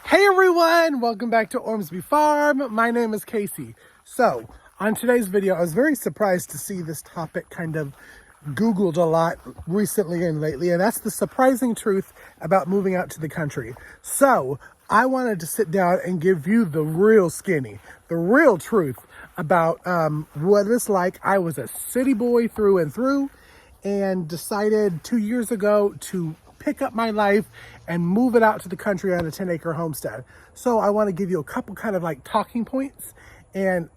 Hey everyone, welcome back to Ormsby Farm. My name is Casey. So, on today's video, I was very surprised to see this topic kind of Googled a lot recently and lately, and that's the surprising truth about moving out to the country. So, I wanted to sit down and give you the real skinny, the real truth about what it's like. I was a city boy through and through and decided 2 years ago to pick up my life and move it out to the country on a 10-acre homestead. So I want to give you a couple kind of like talking points and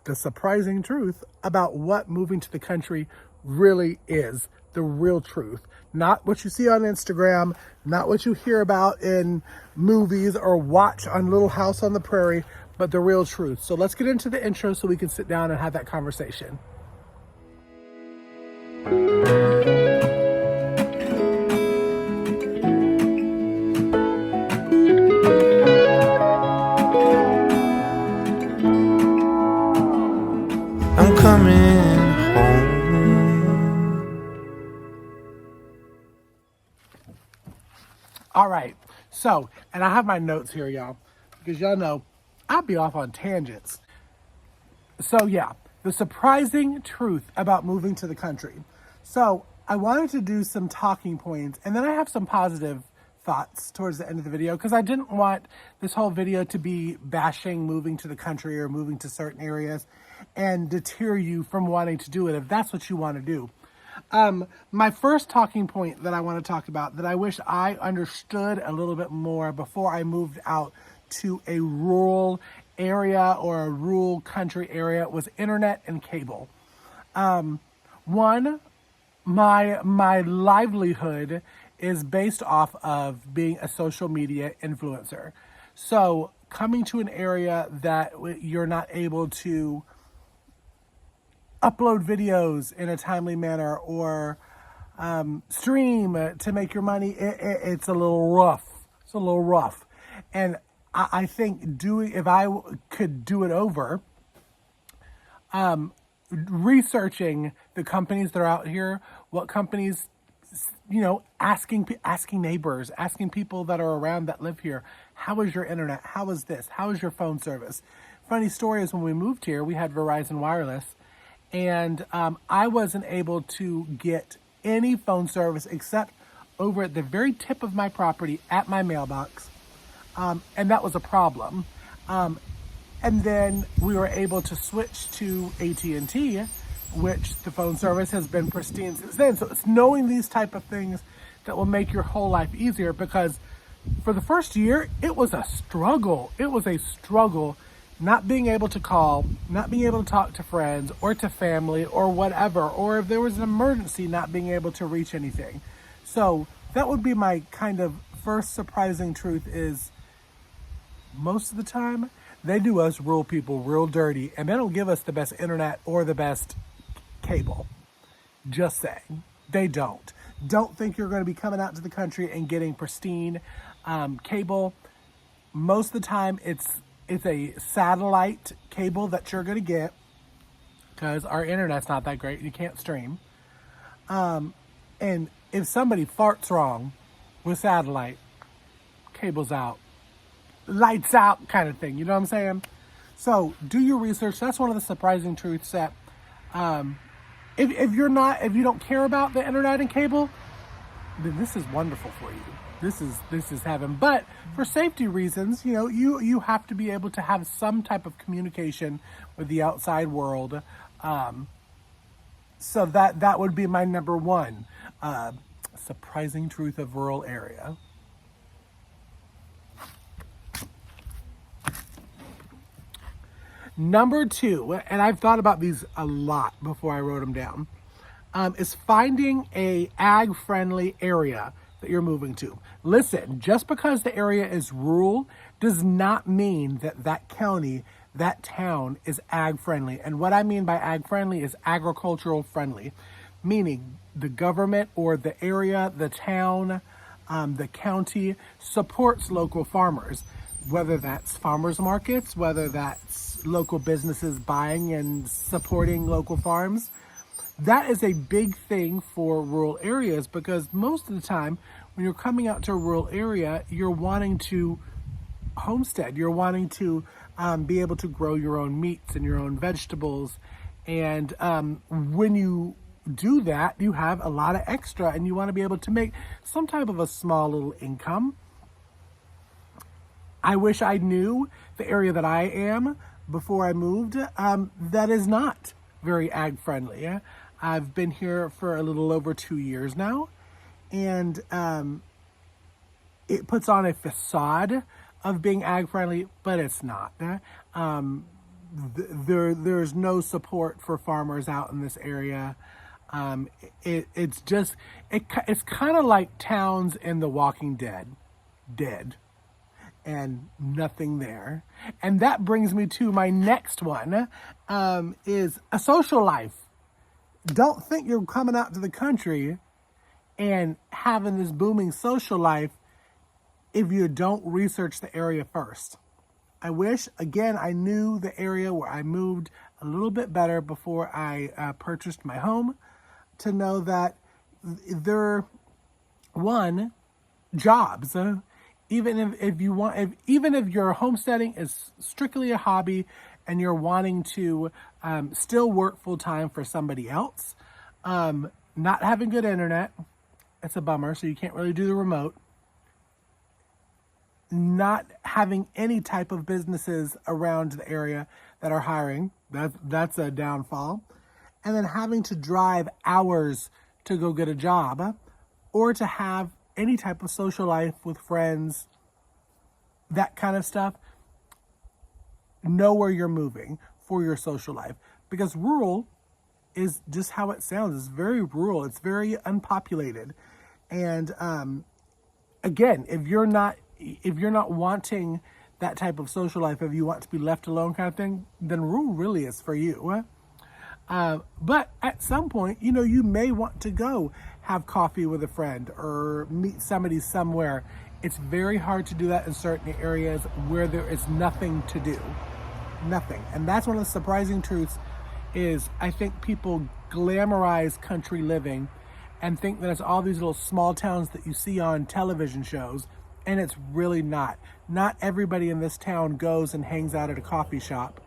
the surprising truth about what moving to the country really is. The real truth. Not what you see on Instagram, not what you hear about in movies or watch on Little House on the Prairie, but the real truth. So let's get into the intro so we can sit down and have that conversation. I'm coming home. All right, so, and I have my notes here, y'all, because y'all know I'll be off on tangents. So yeah, the surprising truth about moving to the country. So I wanted to do some talking points, and then I have some positive thoughts towards the end of the video, because I didn't want this whole video to be bashing moving to the country or moving to certain areas and deter you from wanting to do it if that's what you want to do. My first talking point that I want to talk about that I wish I understood a little bit more before I moved out to a rural area or a rural country area was internet and cable. My livelihood is based off of being a social media influencer. So coming to an area that you're not able to upload videos in a timely manner or stream to make your money, it's a little rough. It's a little rough. And I think if I could do it over, researching the companies that are out here, what companies, asking neighbors, asking people that are around that live here, how is your internet? How is this? How is your phone service? Funny story is when we moved here, we had Verizon Wireless, and I wasn't able to get any phone service except over at the very tip of my property at my mailbox, and that was a problem. And then we were able to switch to AT&T, which the phone service has been pristine since then. So it's knowing these type of things that will make your whole life easier, because for the first year, it was a struggle. It was a struggle not being able to call, not being able to talk to friends or to family or whatever, or if there was an emergency, not being able to reach anything. So that would be my kind of first surprising truth is most of the time, they do us rural people real dirty, and they don't give us the best internet or the best cable. Just saying. They don't. Don't think you're going to be coming out to the country and getting pristine cable. Most of the time, it's a satellite cable that you're going to get, because our internet's not that great. You can't stream. And if somebody farts wrong with satellite, cable's out. Lights out kind of thing. You know what I'm saying? So do your research. That's one of the surprising truths that if you don't care about the internet and cable, then this is wonderful for you. This is heaven. But for safety reasons, you have to be able to have some type of communication with the outside world. So that would be my number one surprising truth of rural area. Number two, and I've thought about these a lot before I wrote them down, is finding a ag-friendly area that you're moving to. Listen, just because the area is rural does not mean that that county, that town is ag-friendly. And what I mean by ag-friendly is agricultural friendly, meaning the government or the area, the town, the county supports local farmers, whether that's farmers markets, whether that's local businesses buying and supporting local farms. That is a big thing for rural areas, because most of the time when you're coming out to a rural area, you're wanting to homestead. You're wanting to be able to grow your own meats and your own vegetables. And when you do that, you have a lot of extra and you want to be able to make some type of a small little income. I wish I knew the area that I am before I moved. That is not very ag friendly. I've been here for a little over 2 years now, and it puts on a facade of being ag friendly, but it's not. There's no support for farmers out in this area. It's kind of like towns in The Walking Dead, and nothing there. And that brings me to my next one, is a social life. Don't think you're coming out to the country and having this booming social life if you don't research the area first. I wish, again, I knew the area where I moved a little bit better before I purchased my home, to know that jobs. Even if your homesteading is strictly a hobby and you're wanting to still work full time for somebody else, not having good internet, it's a bummer. So you can't really do the remote. Not having any type of businesses around the area that are hiring, that's a downfall. And then having to drive hours to go get a job, or to have any type of social life with friends, that kind of stuff. Know where you're moving for your social life, because rural is just how it sounds. It's very rural. It's very unpopulated. And again, if you're not wanting that type of social life, if you want to be left alone kind of thing, then rural really is for you. But at some point, you may want to go have coffee with a friend or meet somebody somewhere. It's very hard to do that in certain areas where there is nothing to do. Nothing. And that's one of the surprising truths, is I think people glamorize country living and think that it's all these little small towns that you see on television shows, and it's really not. Not everybody in this town goes and hangs out at a coffee shop.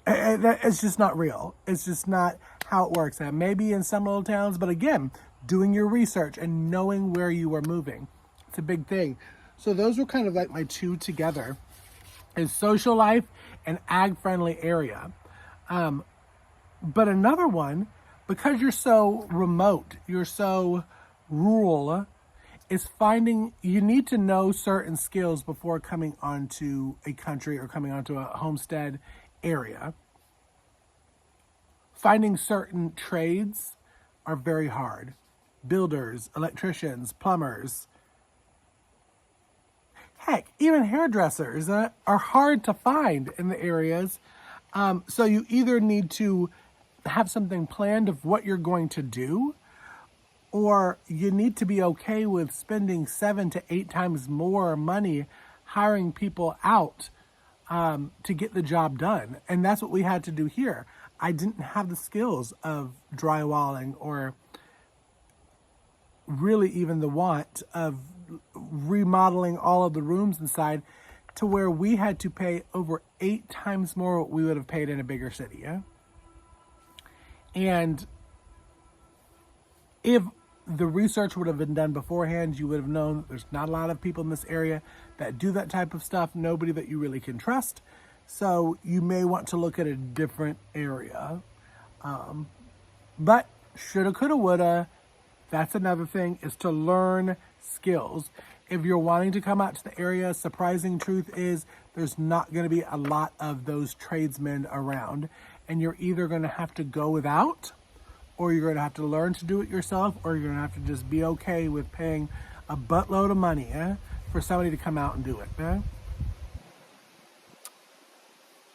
It's just not real. It's just not how it works. And maybe in some little towns, but again, doing your research and knowing where you are moving, it's a big thing. So those were kind of like my two together, is social life and ag-friendly area. But another one, because you're so remote, you're so rural, is you need to know certain skills before coming onto a country or coming onto a homestead area. Finding certain trades are very hard. Builders, electricians, plumbers, heck, even hairdressers are hard to find in the areas. So you either need to have something planned of what you're going to do, or you need to be okay with spending 7 to 8 times more money hiring people out to get the job done. And that's what we had to do here. I didn't have the skills of drywalling, or really even the want of remodeling all of the rooms inside, to where we had to pay over 8 times more what we would have paid in a bigger city. Yeah? And if the research would have been done beforehand, you would have known that there's not a lot of people in this area that do that type of stuff, nobody that you really can trust. So you may want to look at a different area. But shoulda, coulda, woulda, that's another thing, is to learn skills. If you're wanting to come out to the area, surprising truth is there's not going to be a lot of those tradesmen around. And you're either going to have to go without, or you're going to have to learn to do it yourself, or you're going to have to just be okay with paying a buttload of money for somebody to come out and do it.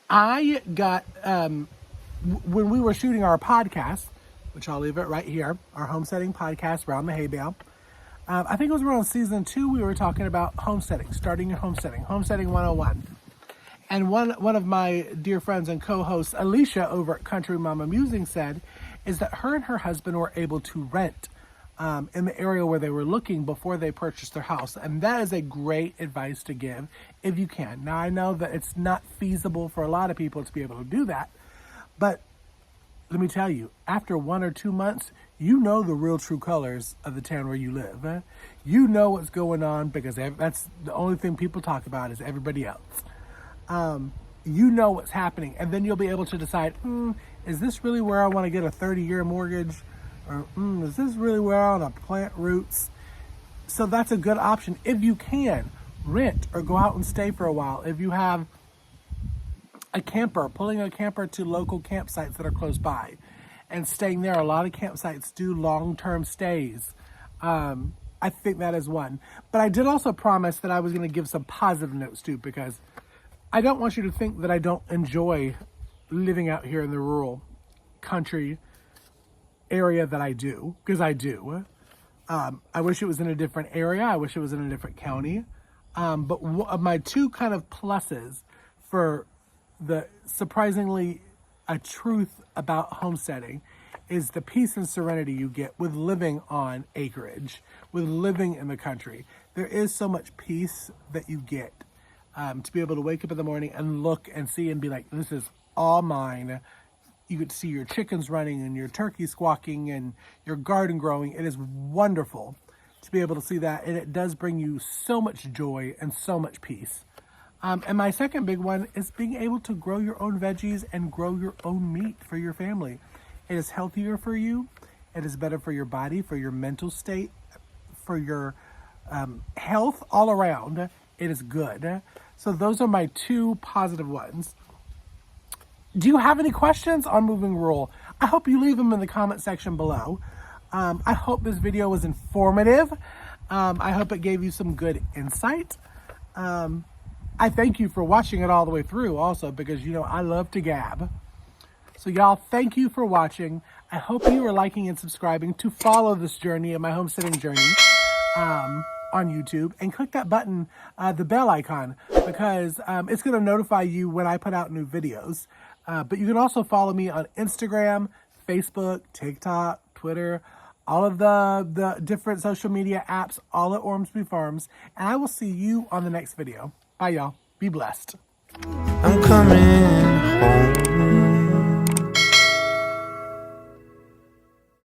I got, when we were shooting our podcast, which I'll leave it right here, our homesteading podcast, Round the Hay Bale, I think it was around season 2, we were talking about homesteading, starting your homesteading 101. And one of my dear friends and co-hosts, Alicia over at Country Mama Musing, said is that her and her husband were able to rent in the area where they were looking before they purchased their house. And that is a great advice to give if you can. Now, I know that it's not feasible for a lot of people to be able to do that, but let me tell you, after 1 or 2 months, you know the real true colors of the town where you live. You know what's going on, because that's the only thing people talk about is everybody else. You know what's happening, and then you'll be able to decide, is this really where I want to get a 30-year mortgage? Or is this really where I want to plant roots? So that's a good option if you can. Rent or go out and stay for a while. If you have a camper, pulling a camper to local campsites that are close by and staying there. A lot of campsites do long-term stays. I think that is one. But I did also promise that I was going to give some positive notes too, because I don't want you to think that I don't enjoy living out here in the rural country area that I do, because I do. I wish it was in a different area. I wish it was in a different county. But my two kind of pluses for the surprisingly a truth about homesteading is the peace and serenity you get with living on acreage, with living in the country. There is so much peace that you get to be able to wake up in the morning and look and see and be like, this is all mine. You get to see your chickens running and your turkey squawking and your garden growing. It is wonderful to be able to see that, and it does bring you so much joy and so much peace. And my second big one is being able to grow your own veggies and grow your own meat for your family. It is healthier for you. It is better for your body, for your mental state, for your health all around. It is good. So those are my two positive ones. Do you have any questions on moving rural? I hope you leave them in the comment section below. I hope this video was informative. I hope it gave you some good insight. I thank you for watching it all the way through also, because you know I love to gab. So y'all, thank you for watching. I hope you are liking and subscribing to follow this journey and my homesteading journey on YouTube, and click that button, the bell icon, because it's going to notify you when I put out new videos. But you can also follow me on Instagram, Facebook, TikTok, Twitter, all of the different social media apps, all at Ormsby Farms. And I will see you on the next video. Bye, y'all. Be blessed. I'm coming home.